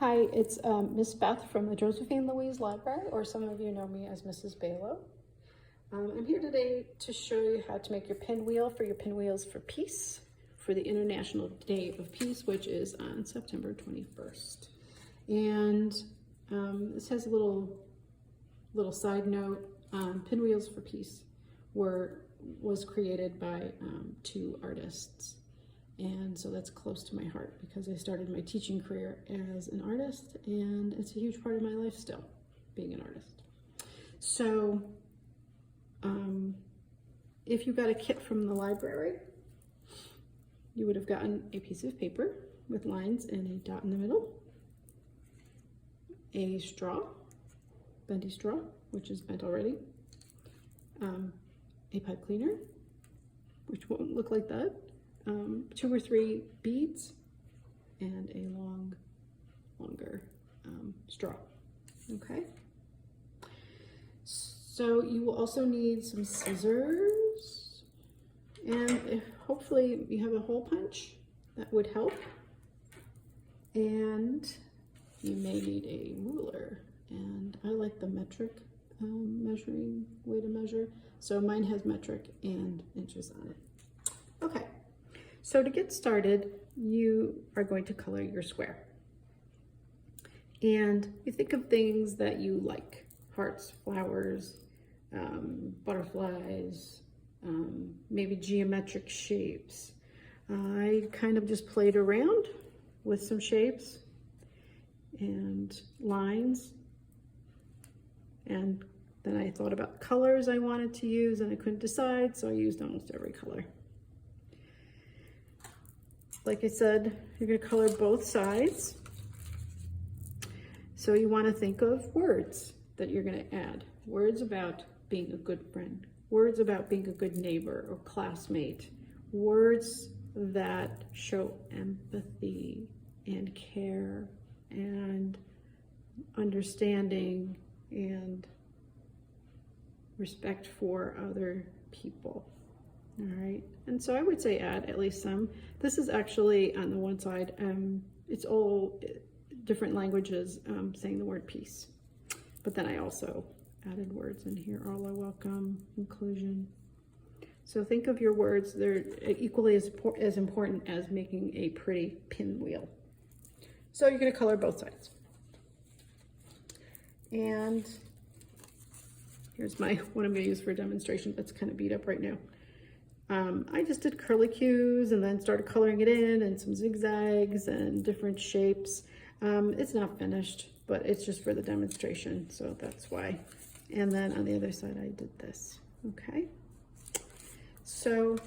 Hi, it's Miss Beth from the Josephine Louise Library, or some of you know me as Mrs. Balo. I'm here today to show you how to make your pinwheel for your Pinwheels for Peace for the International Day of Peace, which is on September 21st. And this has a little side note. Pinwheels for Peace was created by two artists. And so that's close to my heart because I started my teaching career as an artist, and it's a huge part of my life still, being an artist. So if you got a kit from the library, you would have gotten a piece of paper with lines and a dot in the middle, a straw, bendy straw, which is bent already, a pipe cleaner, which won't look like that, 2 or 3 beads, and a longer straw. Okay. So you will also need some scissors, and hopefully you have a hole punch that would help. And you may need a ruler, and I like the metric measuring way to measure. So mine has metric and inches on it. Okay. So to get started, you are going to color your square. And you think of things that you like: hearts, flowers, butterflies, maybe geometric shapes. I kind of just played around with some shapes and lines. And then I thought about colors I wanted to use, and I couldn't decide, so I used almost every color. Like I said, you're going to color both sides. So you want to think of words that you're going to add. Words about being a good friend. Words about being a good neighbor or classmate. Words that show empathy and care and understanding and respect for other people. All right, and so I would say add at least some. This is actually on the one side, it's all different languages saying the word peace. But then I also added words in here: all are welcome, inclusion. So think of your words, they're equally as important as making a pretty pinwheel. So you're going to color both sides. And here's what I'm going to use for a demonstration that's kind of beat up right now. I just did curlicues and then started coloring it in, and some zigzags and different shapes. It's not finished, but it's just for the demonstration, so that's why. And then on the other side I did this. Okay, so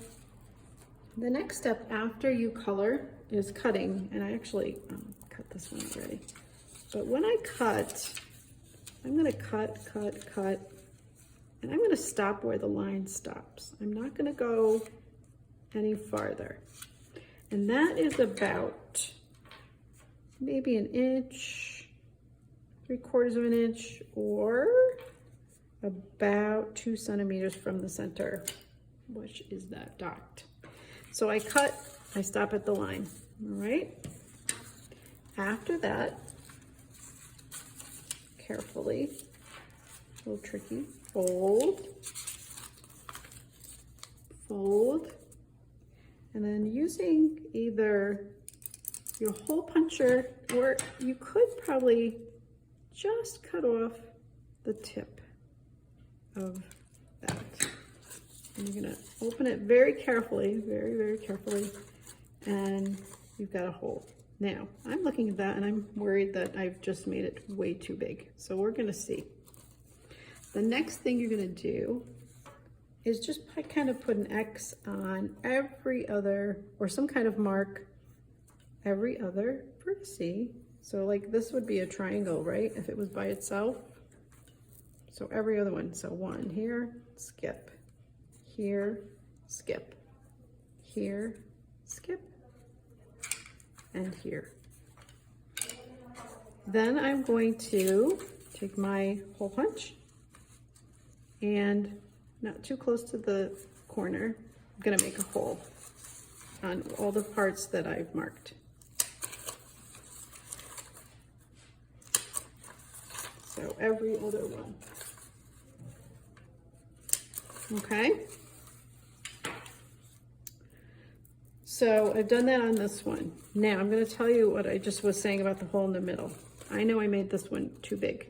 the next step after you color is cutting, and I actually cut this one already. But when I cut, I'm going to cut, and I'm going to stop where the line stops. I'm not going to go any farther. And that is about maybe 1 inch, 3/4 of an inch, or about 2 centimeters from the center, which is that dot. So I cut, I stop at the line, all right? After that, carefully, a little tricky, fold, and then using either your hole puncher, or you could probably just cut off the tip of that. And you're gonna open it very carefully, very, very carefully, and you've got a hole. Now, I'm looking at that and I'm worried that I've just made it way too big. So we're gonna see. The next thing you're gonna do is just kind of put an X on every other, or some kind of mark, every other vertice. So like this would be a triangle, right? If it was by itself. So every other one. So 1 here, skip. Here, skip. Here, skip. And here. Then I'm going to take my hole punch, and not too close to the corner, I'm going to make a hole on all the parts that I've marked. So every other one. Okay. So I've done that on this one. Now I'm going to tell you what I just was saying about the hole in the middle. I know I made this one too big,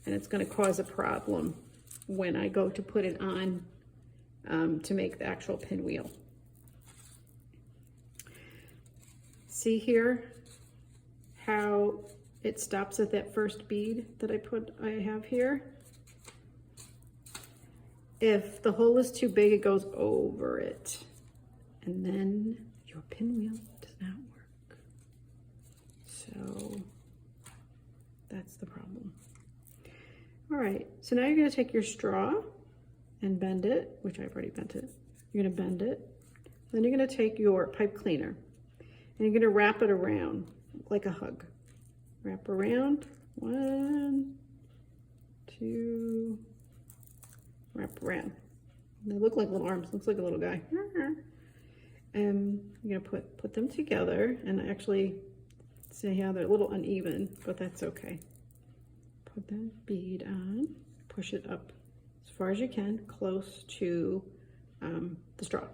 and it's going to cause a problem when I go to put it on to make the actual pinwheel. See here how it stops at that first bead that I have here? If the hole is too big, it goes over it. And then your pinwheel does not work. So that's the problem. All right, so now you're gonna take your straw and bend it, which I've already bent it. You're gonna bend it. Then you're gonna take your pipe cleaner and you're gonna wrap it around like a hug. Wrap around, 1, 2, wrap around. They look like little arms, looks like a little guy. And you're gonna put them together, and actually see how they're a little uneven, but that's okay. Put that bead on, push it up as far as you can, close to the straw.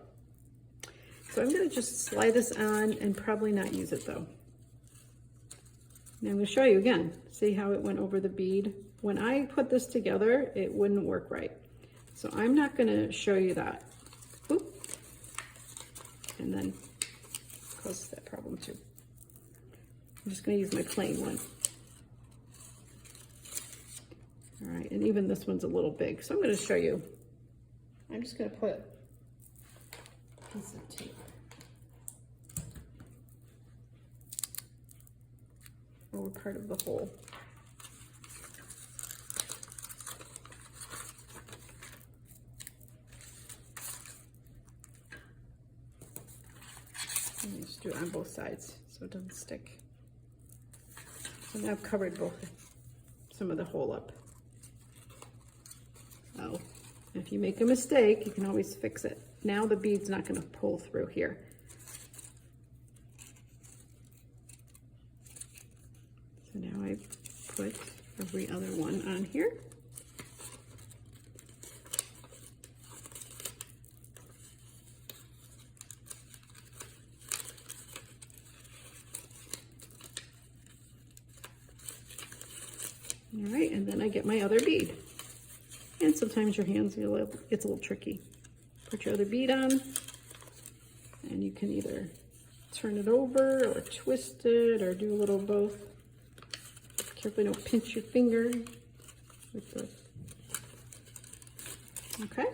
So I'm gonna just slide this on and probably not use it though. Now I'm gonna show you again. See how it went over the bead? When I put this together, it wouldn't work right. So I'm not gonna show you that. Oop. And then causes that problem too. I'm just gonna use my plain one. All right, and even this one's a little big. So I'm gonna show you. I'm just gonna put a piece of tape over part of the hole. And just do it on both sides so it doesn't stick. So now I've covered some of the hole up. Oh, if you make a mistake, you can always fix it. Now the bead's not going to pull through here. So now I put every other one on here. All right, and then I get my other bead. And sometimes your hands, it's a little tricky. Put your other bead on, and you can either turn it over or twist it or do a little of both. Carefully don't pinch your finger with the, okay?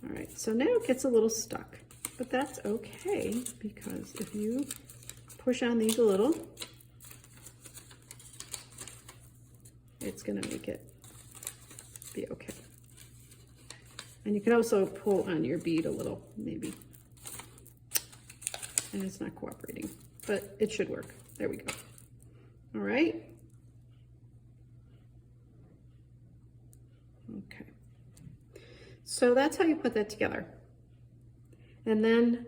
All right, so now it gets a little stuck, but that's okay because if you push on these a little, it's gonna make it be okay. And you can also pull on your bead a little, maybe. And it's not cooperating, but it should work. There we go. All right. Okay. So that's how you put that together. And then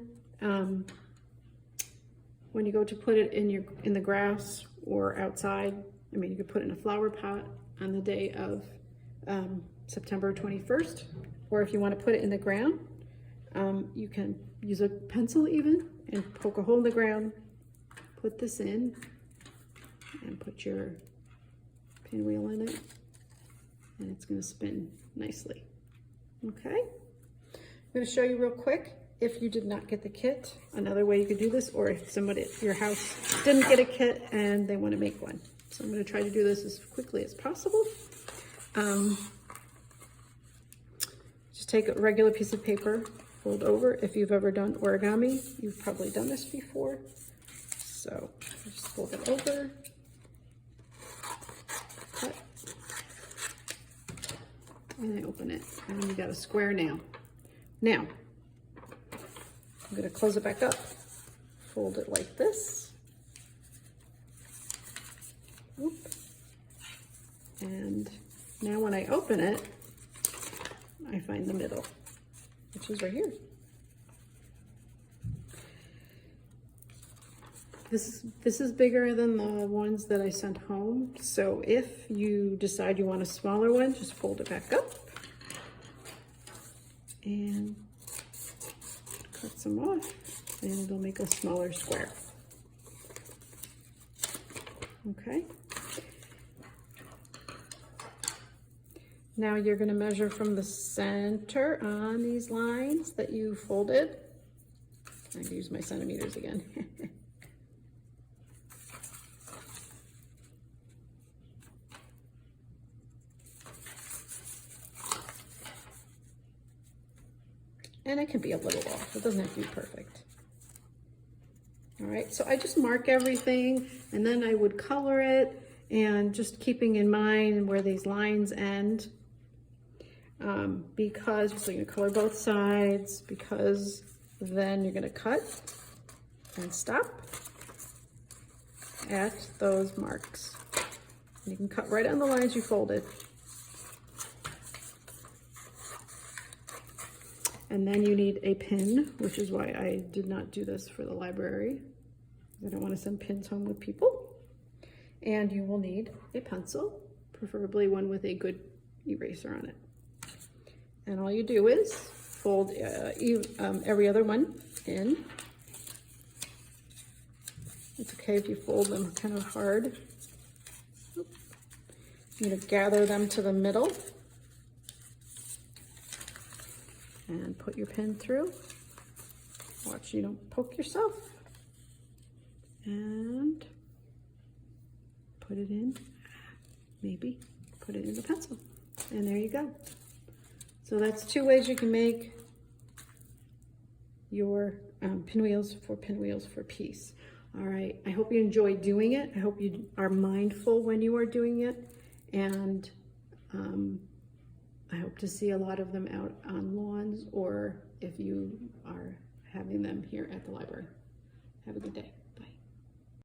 when you go to put it in the grass or outside, I mean, you could put it in a flower pot on the day of September 21st, or if you want to put it in the ground, you can use a pencil even and poke a hole in the ground, put this in, and put your pinwheel in it, and it's going to spin nicely. Okay, I'm going to show you real quick if you did not get the kit, another way you could do this, or if somebody at your house didn't get a kit and they want to make one. So I'm going to try to do this as quickly as possible. Just take a regular piece of paper, fold over. If you've ever done origami, you've probably done this before. So just fold it over, cut, and then open it. And then you got a square now. Now, I'm going to close it back up, fold it like this. Oop. And now when I open it, I find the middle, which is right here. this is bigger than the ones that I sent home. So if you decide you want a smaller one, just fold it back up and cut some off, and it'll make a smaller square. Okay. Now you're going to measure from the center on these lines that you folded. I use my centimeters again. And it can be a little off. It doesn't have to be perfect. All right, so I just mark everything, and then I would color it, and just keeping in mind where these lines end, because so you're gonna color both sides, because then you're gonna cut and stop at those marks. And you can cut right on the lines you folded. And then you need a pin, which is why I did not do this for the library. I don't want to send pins home with people. And you will need a pencil, preferably one with a good eraser on it. And all you do is fold every other one in. It's okay if you fold them kind of hard. You're going to gather them to the middle and put your pin through. Watch you don't poke yourself. And put it in, maybe put it in the pencil. And there you go. So that's 2 ways you can make your pinwheels for peace. All right, I hope you enjoy doing it. I hope you are mindful when you are doing it. And I hope to see a lot of them out on lawns, or if you are having them here at the library. Have a good day.